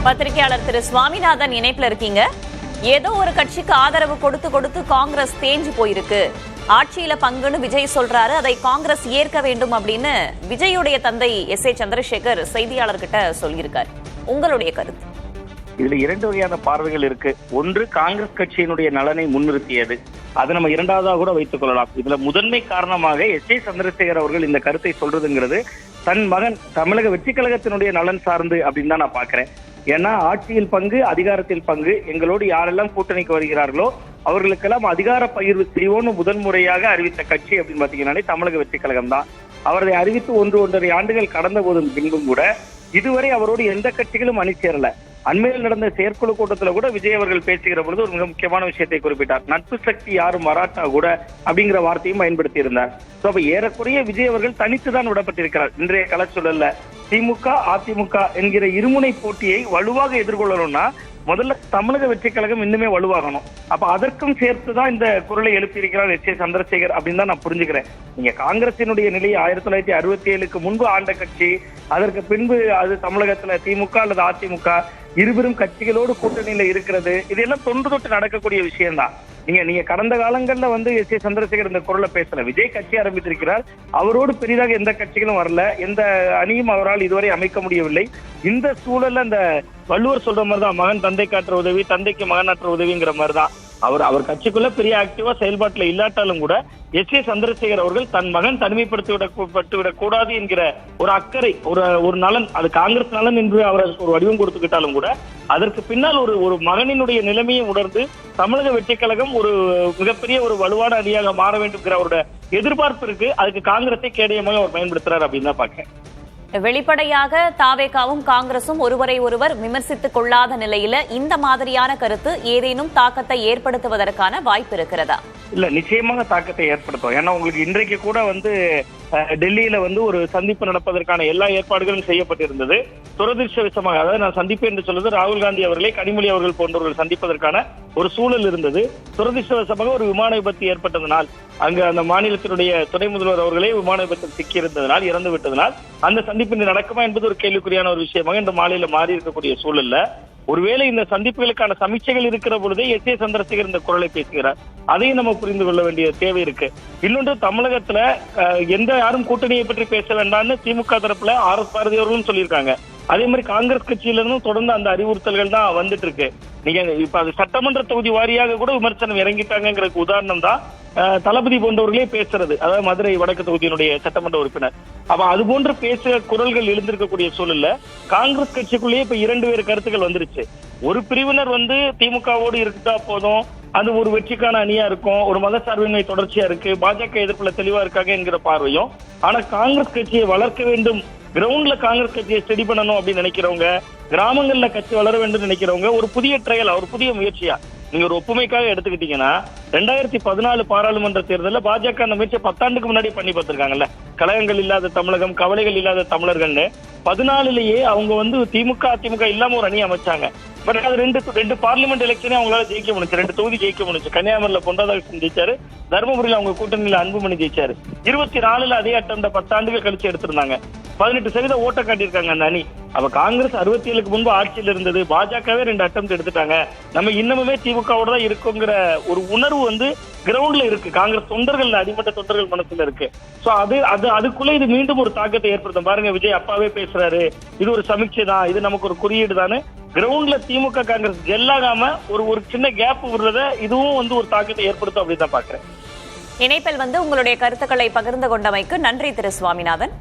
பத்திரிகையாளர் திரு சுவாமிநாதன் இணைப்புல இருக்கீங்க. ஏதோ ஒரு கட்சிக்கு ஆதரவு கொடுத்து கொடுத்து காங்கிரஸ் தேஞ்சு போயிருக்கு, ஆட்சியில பங்குன்னு விஜய் சொல்றாரு, அதை காங்கிரஸ் ஏற்க வேண்டும் அப்படின்னு விஜயுடைய தந்தை SA சந்திரசேகர் செய்தியாளர்கிட்ட சொல்லியிருக்காரு. உங்களுடைய கருத்து? இதுல இரண்டு வகையான பார்வைகள் இருக்கு. ஒன்று, காங்கிரஸ் கட்சியினுடைய நலனை முன்னிறுத்தியது, அதை நம்ம இரண்டாவதாக கூட வைத்துக் கொள்ளலாம். இதுல முதன்மை காரணமாக SA சந்திரசேகர் அவர்கள் இந்த கருத்தை சொல்றதுங்கிறது தன் மகன் தமிழக வெற்றி கழகத்தினுடைய நலன் சார்ந்து அப்படின்னு தான் நான் பாக்குறேன். ஏன்னா ஆட்சியில் பங்கு, அதிகாரத்தில் பங்கு, எங்களோடு யாரெல்லாம் கூட்டணிக்கு வருகிறார்களோ அவர்களுக்கெல்லாம் அதிகார பகிர்வு செய்வோன்னு முதல் முறையாக அறிவித்த கட்சி அப்படின்னு பாத்தீங்கன்னா தமிழக வெற்றி கழகம் தான். அவரை அறிவித்து 1.5 ஆண்டுகள் கடந்த போதும் பின்பும் கூட இதுவரை அவரோடு எந்த கட்சிகளும் அணி சேரல. அண்மையில் நடந்த செயற்குழு கூட்டத்துல கூட விஜய் அவர்கள் பேசுகிற பொழுது ஒரு மிக முக்கியமான விஷயத்தை குறிப்பிட்டார். நட்பு சக்தி யாரும் மராட்டா கூட அப்படிங்கிற வார்த்தையும் பயன்படுத்தி இருந்தார். அப்ப ஏறக்குறைய விஜய் அவர்கள் தனித்துதான் விடப்பட்டிருக்கிறார். இன்றைய களச்சூழல்ல திமுக அதிமுக என்கிற இருமுனை போட்டியை வலுவாக எதிர்கொள்ளணும்னா முதல்ல தமிழக வெற்றி கழகம் இன்னுமே வலுவாகணும். அப்ப அதற்கும் சேர்த்துதான் இந்த குரலை எழுப்பியிருக்கிறார் SA சந்திரசேகர் அப்படின்னு தான் நான் புரிஞ்சுக்கிறேன். நீங்க காங்கிரசினுடைய நிலையை 1967க்கு முன்பு ஆண்ட கட்சி, அதற்கு பின்பு அது தமிழகத்துல திமுக அல்லது அதிமுக இருவரும் கட்சிகளோடு கூட்டணியில இருக்கிறது, இதெல்லாம் தொன்று தொட்டு நடக்கக்கூடிய விஷயம்தான். நீங்க கடந்த காலங்கள்ல SA சந்திரசேகர் இந்த குரலை பேசல. விஜய் கட்சி ஆரம்பித்திருக்கிறார், அவரோடு பெரிதாக எந்த கட்சிகளும் வரல, எந்த அணியும் அவரால் இதுவரை அமைக்க முடியவில்லை. இந்த சூழல்ல இந்த வள்ளுவர் சொல்ற மாதிரிதான், மகன் தந்தை காட்டுற உதவி, தந்தைக்கு மகன் ஆற்ற உதவிங்கிற மாதிரிதான். அவர் கட்சிக்குள்ள பெரிய ஆக்டிவா செயல்பாட்டுல இல்லாட்டாலும் கூட SA சந்திரசேகர் அவர்கள் தன் மகன் தனிமைப்படுத்திவிடக் கூடாது என்கிற ஒரு அக்கறை, ஒரு நலன், அது காங்கிரஸ் நலன் என்று அவர் ஒரு வடிவம் கொடுத்துக்கிட்டாலும் கூட அதற்கு பின்னால் ஒரு மகனினுடைய நிலைமையை உணர்ந்து தமிழக வெற்றி கழகம் ஒரு மிகப்பெரிய ஒரு வலுவான அணியாக மாற வேண்டும் அவருடைய எதிர்பார்ப்பு இருக்கு. அதுக்கு காங்கிரஸை கேடயமாக அவர் பயன்படுத்துறாரு அப்படின்னு தான் பாக்கிறேன். வெளிப்படையாக தாவேகாவும் காங்கிரசும் ஒருவரை ஒருவர் விமர்சித்துக் கொள்ளாத நிலையில இந்த மாதிரியான கருத்து ஏதேனும் தாக்கத்தை ஏற்படுத்துவதற்கான வாய்ப்பு இருக்கிறதா? இல்ல, நிச்சயமாக தாக்கத்தை ஏற்படுத்தும். ஏன்னா உங்களுக்கு இன்றைக்கு கூட டெல்லியில ஒரு சந்திப்பு நடப்பதற்கான எல்லா ஏற்பாடுகளும் செய்யப்பட்டிருந்தது. துரதிருஷ்டவசமாக, அதாவது நான் சந்திப்பு என்று சொல்வது ராகுல் காந்தி அவர்களை கனிமொழி அவர்கள் போன்றவர்கள் சந்திப்பதற்கான ஒரு சூழல் இருந்தது. துரதிருஷ்டவசமாக ஒரு விமான விபத்து ஏற்பட்டதனால், அங்கு அந்த மாநிலத்தினுடைய துணை முதல்வர் அவர்களே விமான விபத்தில் சிக்கியிருந்ததனால், இறந்து விட்டதனால் அந்த சந்திப்பு நடக்குமா என்பது ஒரு கேள்விக்குறியான ஒரு விஷயமாக இந்த மாநில மாறி இருக்கக்கூடிய சூழல்ல ஒருவேளை இந்த சந்திப்புகளுக்கான சமீட்சைகள் இருக்கிற பொழுதே SA சந்திரசேகர் இந்த குரலை பேசுகிறார். அதையும் நம்ம புரிந்து கொள்ள வேண்டிய தேவை இருக்கு. இன்னொன்று, தமிழகத்துல யாரும் கூட்டணியை பற்றி பேச வேண்டாம்னு திமுக தரப்புல RS பாரதி அவர்களும் சொல்லியிருக்காங்க. அதே மாதிரி காங்கிரஸ் கட்சியில இருந்தும் தொடர்ந்து அந்த அறிவுறுத்தல்கள் தான் வந்துட்டு இருக்கு. நீங்க இப்ப அது சட்டமன்ற தொகுதி வாரியாக கூட விமர்சனம் இறங்கிட்டாங்கிறதுக்கு உதாரணம் தான் தளபதி போன்றவர்களே பேசுறது, அதாவது மதுரை வடக்கு தொகுதியினுடைய சட்டமன்ற உறுப்பினர். அப்ப அது போன்ற பேசுற குரல்கள் எழுந்திருக்கக்கூடிய சூழல்ல காங்கிரஸ் கட்சிக்குள்ளேயே இப்ப 2 வேறு கருத்துக்கள் வந்துருச்சு. ஒரு பிரிவினர் திமுகவோடு இருக்குதா போதும், அது ஒரு வெற்றிக்கான அணியா இருக்கும், ஒரு மதசார்பின்மை தொடர்ச்சியா இருக்கு, பாஜக எதிர்ப்புல தெளிவா இருக்காங்க என்கிற பார்வையும், ஆனா காங்கிரஸ் கட்சியை வளர்க்க வேண்டும், கிரவுண்ட்ல காங்கிரஸ் கட்சியை ஸ்டடி பண்ணணும் அப்படின்னு நினைக்கிறவங்க, கிராமங்கள்ல கட்சி வளர வேண்டும் நினைக்கிறவங்க ஒரு புதிய ட்ரையல், ஒரு புதிய முயற்சியா நீங்க ஒரு ஒப்புமைக்காக எடுத்துக்கிட்டீங்கன்னா 2014 பாராளுமன்ற தேர்தலில் பாஜக அந்த முயற்சியை 10 ஆண்டுக்கு முன்னாடி பண்ணி பார்த்திருக்காங்கல்ல. கழகங்கள் இல்லாத தமிழகம், கவலைகள் இல்லாத தமிழர்கள்னு 14லயே அவங்க திமுக அதிமுக இல்லாம ஒரு அணி அமைச்சாங்க. பட் அது ரெண்டு பார்லிமெண்ட் எலெக்ஷனே அவங்களால ஜெயிக்க முடிச்சு, 2 தொகுதி ஜெயிக்க முடிச்சு. கன்னியாகுமரியில பொன்ராதாகிருஷ்ணன் ஜெயிச்சாரு, தர்மபுரியில அவங்க கூட்டணியில அன்புமணி ஜெயிச்சாரு. 24ல அதே அட்டம் 10 ஆண்டுகள் கழிச்சு எடுத்திருந்தாங்க. 18% ஓட்ட காட்டியிருக்காங்க அந்த அணி. அப்ப காங்கிரஸ் 67க்கு முன்பு ஆட்சியில் இருந்தது, பாஜகவே 2 அட்டம் எடுத்துட்டாங்க, நம்ம இன்னமுமே திமுகவோட தான் இருக்குங்கிற ஒரு உணர்வு கிரவுண்ட்ல இருக்கு, காங்கிரஸ் தொண்டர்கள், அடிமட்ட தொண்டர்கள் மனசுல இருக்கு. சோ அதுக்குள்ள இது மீண்டும் ஒரு தாக்கத்தை ஏற்படுத்தும். பாருங்க, விஜய் அப்பாவே பேசுறாரு, இது ஒரு சமீட்சை தான், இது நமக்கு ஒரு குறியீடு தானே. கிரவுண்ட்ல திமுக காங்கிரஸ் ஜெல்லாகாம ஒரு சின்ன கேப் விடுறத இதுவும் ஒரு தாக்கத்தை ஏற்படுத்தும் அப்படின்னு தான் பாக்குறேன். இணைப்பில் உங்களுடைய கருத்துக்களை பகிர்ந்து கொண்டமைக்கு நன்றி திரு சுவாமிநாதன்.